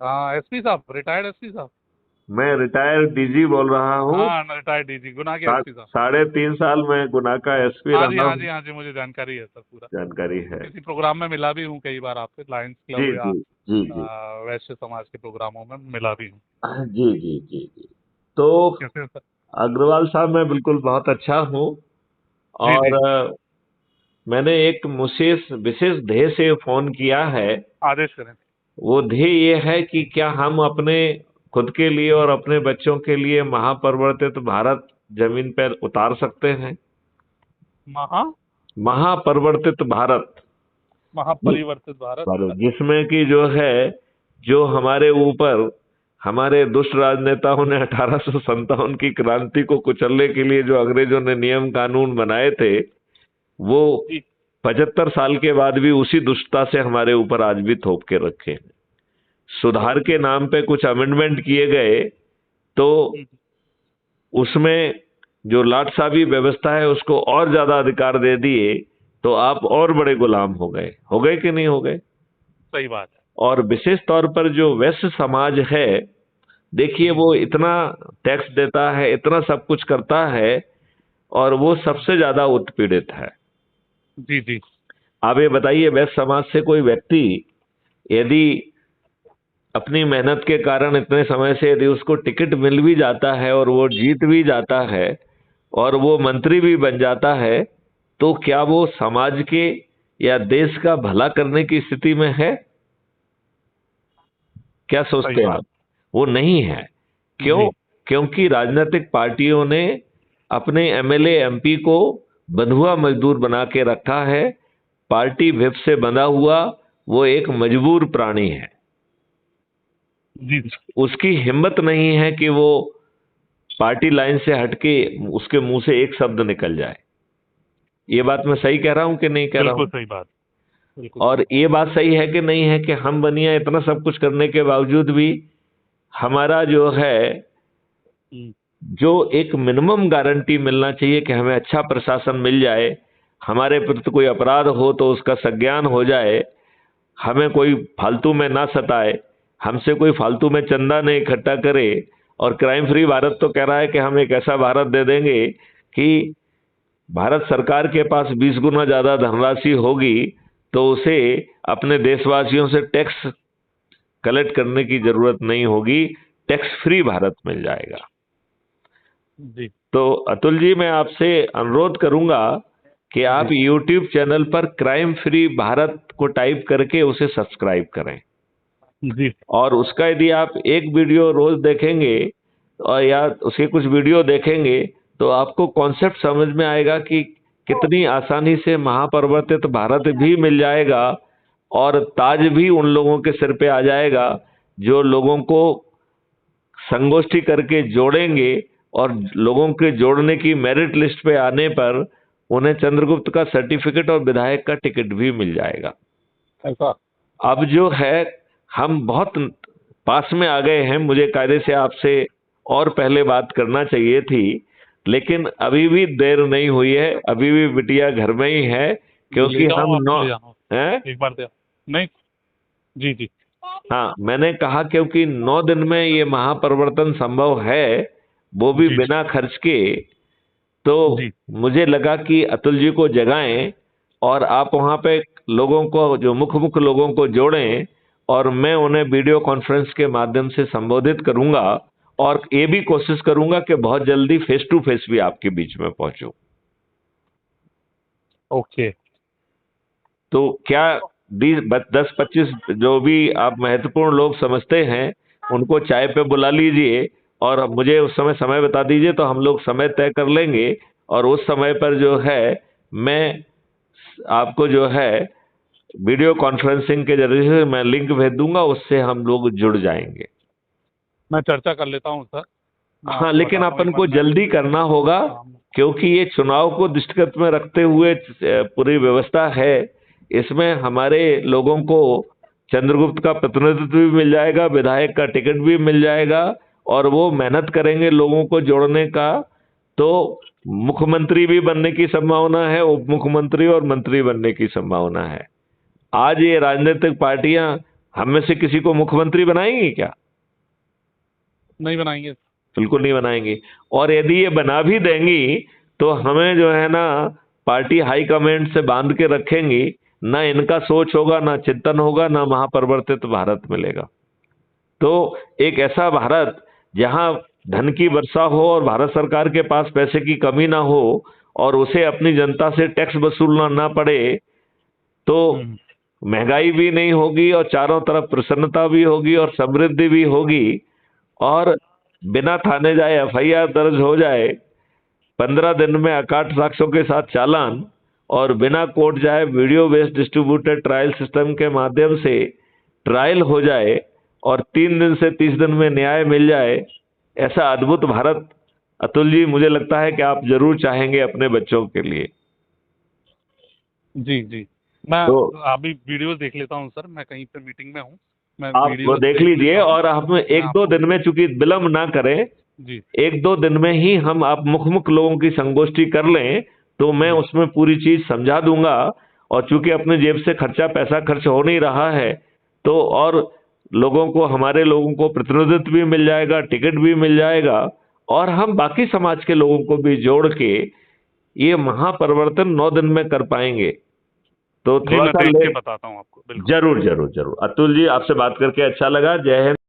हाँ, एसपी साहब, retired SP साहब। मैं रिटायर्ड डीजी बोल रहा हूँ। हाँ, रिटायर्ड डीजी, गुना के एसपी साहब। 3.5 साल मैं गुना का एसपी हाँ जी, रहा हाँ जी, हूँ। हाँ जी, मुझे जानकारी है सर पूरा। जानकारी है। किसी प्रोग्राम में मिला भी हूँ कई बार आपसे, लायंस जी क्लब या जी जी जी। वैश्य समाज के प्रोग्रामों में मिला भी हूँ। जी जी जी जी। तो कैसे हैं सर? अग्रवाल साहब, मैं बिल्कुल बहुत अच्छा हूँ। जी और जी। मैंने एक विशेष विशेष ध्येय से फोन किया है। आदेश करें। वो ध्येय ये है कि क्या हम अपने खुद के लिए और अपने बच्चों के लिए महापरिवर्तित भारत जमीन पर उतार सकते हैं। महा महापरिवर्तित भारत, महापरिवर्तित भारत। जिसमें कि जो है, जो हमारे ऊपर हमारे दुष्ट राजनेताओं ने 1857 की क्रांति को कुचलने के लिए जो अंग्रेजों ने नियम कानून बनाए थे, वो जी 75 साल के बाद भी उसी दुष्टता से हमारे ऊपर आज भी थोप के रखे हैं। सुधार के नाम पे कुछ अमेंडमेंट किए गए, तो हम्म, उसमें जो लाटसाबी व्यवस्था है उसको और ज्यादा अधिकार दे दिए, तो आप और बड़े गुलाम हो गए कि नहीं हो गए। सही बात है। और विशेष तौर पर जो वैश्य समाज है, देखिए जी वो इतना टैक्स देता है, इतना सब कुछ करता है, और वो सबसे ज्यादा उत्पीड़ित है। जी जी। आप ये बताइए, वैश्य समाज से कोई व्यक्ति यदि अपनी मेहनत के कारण इतने समय से यदि उसको टिकट मिल भी जाता है और वो जीत भी जाता है और वो मंत्री भी बन जाता है, तो क्या वो समाज के या देश का भला करने की स्थिति में है? क्या सही सोचते हैं बात। आप? वो नहीं है। क्यों? जी क्योंकि राजनीतिक पार्टियों ने अपने एमएलए एमपी को बंधुआ मजदूर बना के रखा है। पार्टी व्हिप से बंधा हुआ वो एक मजबूर प्राणी है। जी जी। उसकी हिम्मत नहीं है कि वो पार्टी लाइन से हटके उसके मुंह से एक शब्द निकल जाए। ये बात मैं सही कह रहा हूं कि नहीं कह रहा बिल्कुल हूं? सही बात। बिल्कुल सही और बात। ये बात सही है कि नहीं है कि हम बनिया इतना सब कुछ करने के बावजूद भी हमारा जो है, हम्म, जो एक मिनिमम गारंटी मिलना चाहिए कि हमें अच्छा प्रशासन मिल जाए, हमारे प्रति कोई अपराध हो तो उसका संज्ञान हो जाए, हमें कोई फालतू में ना सताए, हमसे कोई फालतू में चंदा नहीं इकट्ठा करे। और क्राइम फ्री भारत तो कह रहा है कि हम एक ऐसा भारत दे देंगे कि भारत सरकार के पास 20 गुना ज्यादा धनराशि होगी, तो उसे अपने देशवासियों से टैक्स कलेक्ट करने की जरूरत नहीं होगी, टैक्स फ्री भारत मिल जाएगा। जी तो अतुल जी, मैं आपसे अनुरोध करूंगा कि आप जी YouTube चैनल पर क्राइम फ्री भारत को टाइप करके उसे सब्सक्राइब करें। जी। और उसका यदि आप एक वीडियो रोज देखेंगे और या उसके कुछ वीडियो देखेंगे, तो आपको कॉन्सेप्ट समझ में आएगा कि कितनी आसानी से महापरिवर्तित भारत भी मिल जाएगा और ताज भी उन लोगों के सिर पे आ जाएगा जो लोगों को संगोष्ठी करके जोड़ेंगे, और लोगों के जोड़ने की मेरिट लिस्ट पे आने पर उन्हें चंद्रगुप्त का सर्टिफिकेट और विधायक का टिकट भी मिल जाएगा। ऐसा। अब जो है, हम बहुत पास में आ गए हैं। मुझे कायदे से आपसे और पहले बात करना चाहिए थी, लेकिन अभी भी देर नहीं हुई है, अभी भी बिटिया घर में ही है, ले क्योंकि जाओ, हम आपको नौ ले जाना हैं। एक बार दे। नहीं। जी जी। हाँ, मैंने कहा क्योंकि 9 दिन में ये महापरिवर्तन संभव है, वो भी जी बिना खर्च के। तो जी। मुझे लगा कि अतुल जी को जगाएं और आप वहां पे लोगों को, जो मुख्य मुख्य लोगों को जोड़ें, और मैं उन्हें वीडियो कॉन्फ्रेंस के माध्यम से संबोधित करूंगा, और ये भी कोशिश करूंगा कि बहुत जल्दी फेस टू फेस भी आपके बीच में पहुंचूं। ओके। तो क्या 10-25 जो भी आप महत्वपूर्ण लोग समझते हैं उनको चाय पे बुला लीजिए, और मुझे उस समय समय बता दीजिए, तो हम लोग समय तय कर लेंगे। और उस समय पर जो है, मैं आपको जो है वीडियो कॉन्फ्रेंसिंग के जरिए से मैं लिंक भेज दूंगा, उससे हम लोग जुड़ जाएंगे। मैं चर्चा कर लेता हूँ सर। मैं हाँ, आपको लेकिन बताता हूँ एक अपन बार को मैं। जल्दी करना होगा, हाँ। क्योंकि ये चुनाव को दृष्टिगत में रखते हुए पूरी व्यवस्था है। इसमें हमारे लोगों को चंद्रगुप्त का प्रतिनिधित्व भी मिल जाएगा, विधायक का टिकट भी मिल जाएगा, और वो मेहनत करेंगे लोगों को जोड़ने का। तो मुख्यमंत्री भी बनने की संभावना है, उप मुख्यमंत्री और मंत्री बनने की संभावना है। आज ये राजनीतिक पार्टियां हम में से किसी को मुख्यमंत्री बनाएंगे क्या? नहीं बनाएंगे। बिल्कुल नहीं बनाएंगी। और यदि ये बना भी देंगी तो हमें जो है ना पार्टी हाईकमांड से बांध के रखेंगी, ना इनका सोच होगा, ना चिंतन होगा, ना महापरिवर्तित भारत मिलेगा। तो एक ऐसा भारत जहां धन की वर्षा हो और भारत सरकार के पास पैसे की कमी ना हो और उसे अपनी जनता से टैक्स वसूलना ना पड़े, तो महंगाई भी नहीं होगी और चारों तरफ प्रसन्नता भी होगी और समृद्धि भी होगी। और बिना थाने जाए एफआईआर दर्ज हो जाए, 15 दिन में अकाट साक्ष्यों के साथ चालान, और बिना कोर्ट जाए video based distributed trial system के माध्यम से ट्रायल हो जाए और 3 दिन से 30 दिन में न्याय मिल जाए, ऐसा अद्भुत भारत अतुल जी मुझे लगता है कि आप जरूर चाहेंगे अपने बच्चों के लिए। जी जी, मैं तो अभी वीडियो देख लेता हूँ सर, मैं कहीं पे मीटिंग में हूँ, मैं आप वीडियो वो देख लीजिए लेता हूँ। और हम एक दो दिन में, चूंकि विलंब ना करें, जी 1-2 दिन में ही हम आप मुख लोगों की संगोष्ठी कर लें तो मैं उसमें पूरी चीज समझा दूंगा। और चूंकि अपने जेब से पैसा खर्च हो नहीं रहा है, तो और लोगों को, हमारे लोगों को प्रतिनिधित्व भी मिल जाएगा, टिकट भी मिल जाएगा, और हम बाकी समाज के लोगों को भी जोड़ के ये महापरिवर्तन 9 दिन में कर पाएंगे। तो जी, थोड़ा मैं सा देख के बताता हूँ आपको। बिल्कुल। जरूर जरूर जरूर। अतुल जी, आपसे बात करके अच्छा लगा। जय हिंद।